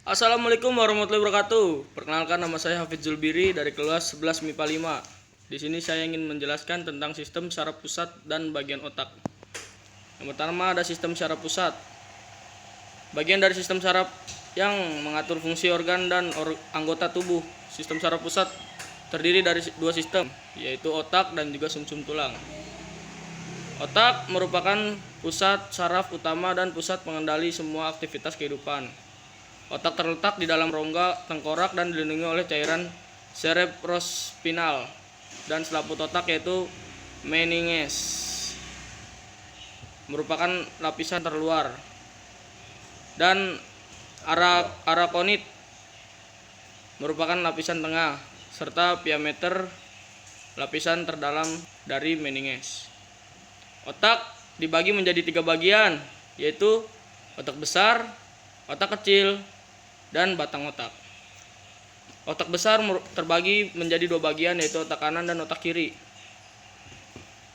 Assalamualaikum warahmatullahi wabarakatuh. Perkenalkan, nama saya Hafidz Zulbiri dari kelas 11 MIPA 5. Di sini saya ingin menjelaskan tentang sistem saraf pusat dan bagian otak. Yang pertama ada sistem saraf pusat. Bagian dari sistem saraf yang mengatur fungsi organ dan anggota tubuh. Sistem saraf pusat terdiri dari dua sistem, yaitu otak dan juga sumsum tulang. Otak merupakan pusat saraf utama dan pusat pengendali semua aktivitas kehidupan. Otak terletak di dalam rongga tengkorak dan dilindungi oleh cairan cerebrospinal dan selaput otak yaitu meninges. Merupakan lapisan terluar. Dan arakonid merupakan lapisan tengah serta piameter lapisan terdalam dari meninges. Otak dibagi menjadi 3 bagian, yaitu otak besar, otak kecil, dan batang otak. Otak besar terbagi menjadi 2 bagian, yaitu otak kanan dan otak kiri.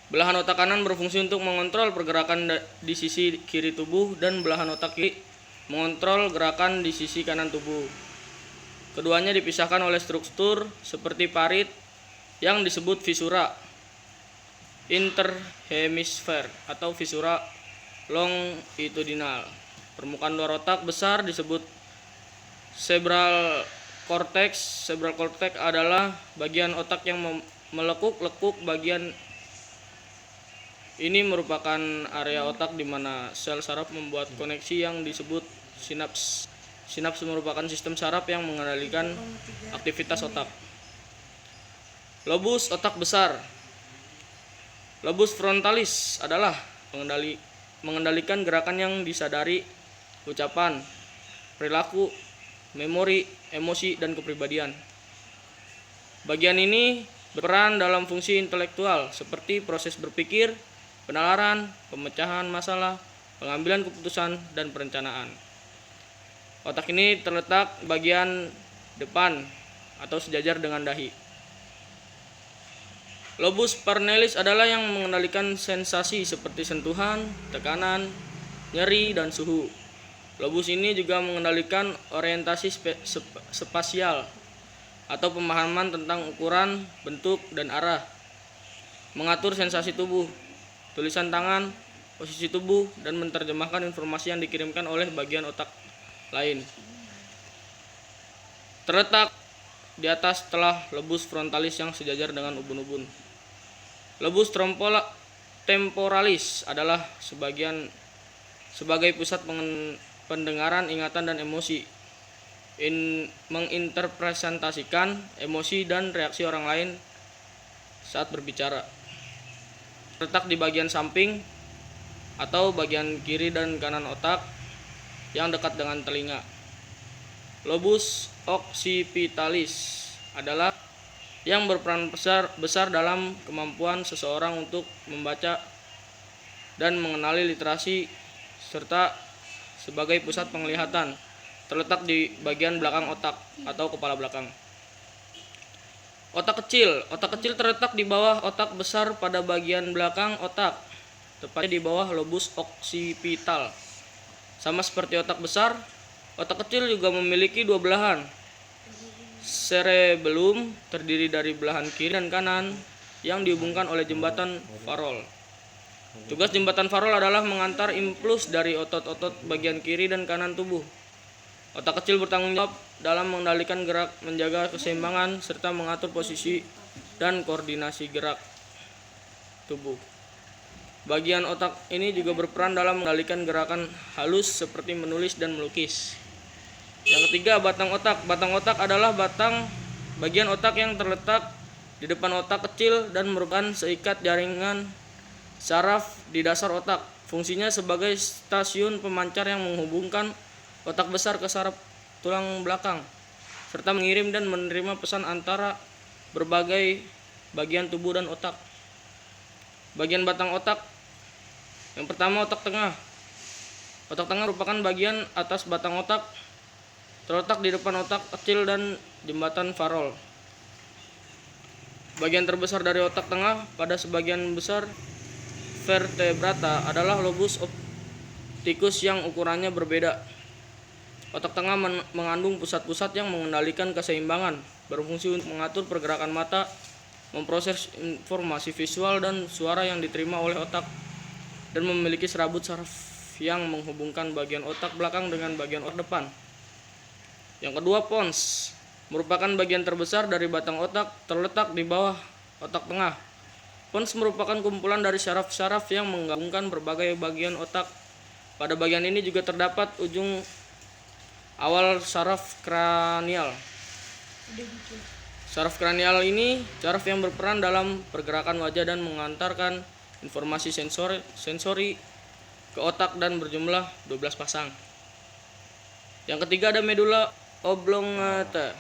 Belahan otak kanan berfungsi untuk mengontrol pergerakan di sisi kiri tubuh dan belahan otak kiri mengontrol gerakan di sisi kanan tubuh. Keduanya dipisahkan oleh struktur seperti parit yang disebut visura interhemisfer atau visura longitudinal. Permukaan luar otak besar disebut cerebral cortex. Cerebral cortex adalah bagian otak yang melekuk-lekuk. Bagian ini merupakan area otak di mana sel saraf membuat koneksi yang disebut sinaps. Sinaps merupakan sistem saraf yang mengendalikan aktivitas otak. Lobus otak besar. Lobus frontalis adalah mengendalikan gerakan yang disadari, ucapan, perilaku, memori, emosi, dan kepribadian. Bagian ini berperan dalam fungsi intelektual seperti proses berpikir, penalaran, pemecahan masalah, pengambilan keputusan, dan perencanaan. Otak ini terletak bagian depan atau sejajar dengan dahi. Lobus parnelis adalah yang mengendalikan sensasi seperti sentuhan, tekanan, nyeri, dan suhu. Lobus ini juga mengendalikan orientasi spasial atau pemahaman tentang ukuran, bentuk, dan arah. Mengatur sensasi tubuh, tulisan tangan, posisi tubuh, dan menerjemahkan informasi yang dikirimkan oleh bagian otak lain. Terletak di atas setelah lobus frontalis yang sejajar dengan ubun-ubun. Lobus temporalis adalah sebagai pusat pendengaran, ingatan, dan emosi. Menginterpresentasikan emosi dan reaksi orang lain saat berbicara. Terletak di bagian samping atau bagian kiri dan kanan otak yang dekat dengan telinga. Lobus occipitalis adalah yang berperan besar dalam kemampuan seseorang untuk membaca dan mengenali literasi serta sebagai pusat penglihatan. Terletak di bagian belakang otak atau kepala belakang. Otak kecil terletak di bawah otak besar pada bagian belakang otak, tepatnya di bawah lobus occipital. Sama seperti otak besar, otak kecil juga memiliki 2 belahan. Cerebellum terdiri dari belahan kiri dan kanan yang dihubungkan oleh jembatan Farol. Tugas jembatan Farol adalah mengantar impuls dari otot-otot bagian kiri dan kanan tubuh. Otak kecil bertanggung jawab dalam mengendalikan gerak, menjaga keseimbangan, serta mengatur posisi dan koordinasi gerak tubuh. Bagian otak ini juga berperan dalam mengendalikan gerakan halus seperti menulis dan melukis. Yang ketiga, batang otak. Batang otak adalah bagian otak yang terletak di depan otak kecil dan merupakan seikat jaringan saraf di dasar otak. Fungsinya sebagai stasiun pemancar yang menghubungkan otak besar ke saraf tulang belakang, serta mengirim dan menerima pesan antara berbagai bagian tubuh dan otak. Bagian batang otak. Yang pertama, otak tengah. Otak tengah merupakan bagian atas batang otak, terletak di depan otak kecil dan jembatan Farol. Bagian terbesar dari otak tengah pada sebagian besar vertebrata adalah lobus opticus yang ukurannya berbeda. Otak tengah mengandung pusat-pusat yang mengendalikan keseimbangan, berfungsi untuk mengatur pergerakan mata, memproses informasi visual dan suara yang diterima oleh otak, dan memiliki serabut saraf yang menghubungkan bagian otak belakang dengan bagian otak depan. Yang kedua, pons merupakan bagian terbesar dari batang otak, terletak di bawah otak tengah. Pons merupakan kumpulan dari saraf-saraf yang menggabungkan berbagai bagian otak. Pada bagian ini juga terdapat ujung awal saraf kranial. Saraf kranial ini saraf yang berperan dalam pergerakan wajah dan mengantarkan informasi sensori ke otak dan berjumlah 12 pasang. Yang ketiga ada medula oblongata.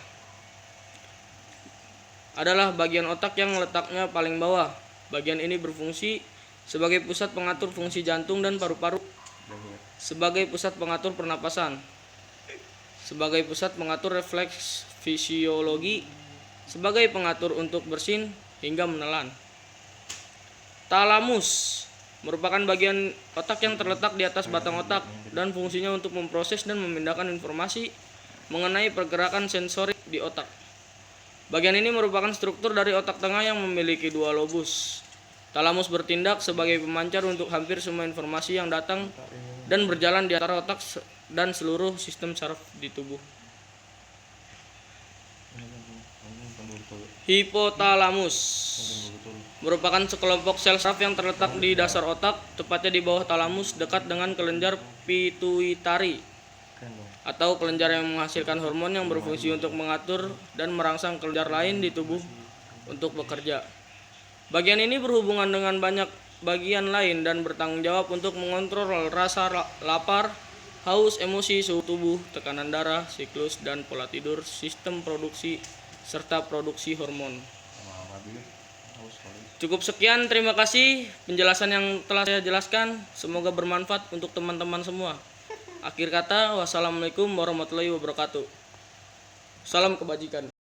Adalah bagian otak yang letaknya paling bawah. Bagian ini berfungsi sebagai pusat pengatur fungsi jantung dan paru-paru, sebagai pusat pengatur pernapasan, sebagai pusat pengatur refleks fisiologi, sebagai pengatur untuk bersin hingga menelan. Talamus merupakan bagian otak yang terletak di atas batang otak dan fungsinya untuk memproses dan memindahkan informasi mengenai pergerakan sensorik di otak. Bagian ini merupakan struktur dari otak tengah yang memiliki dua lobus. Talamus bertindak sebagai pemancar untuk hampir semua informasi yang datang dan berjalan di antara otak dan seluruh sistem saraf di tubuh. Hipotalamus merupakan sekelompok sel saraf yang terletak di dasar otak, tepatnya di bawah talamus, dekat dengan kelenjar pituitari atau kelenjar yang menghasilkan hormon yang berfungsi untuk mengatur dan merangsang kelenjar lain di tubuh untuk bekerja. Bagian ini berhubungan dengan banyak bagian lain dan bertanggung jawab untuk mengontrol rasa lapar, haus, emosi, suhu tubuh, tekanan darah, siklus dan pola tidur, sistem produksi, serta produksi hormon. Cukup sekian, terima kasih penjelasan yang telah saya jelaskan. Semoga bermanfaat untuk teman-teman semua. Akhir kata, wassalamualaikum warahmatullahi wabarakatuh. Salam kebajikan.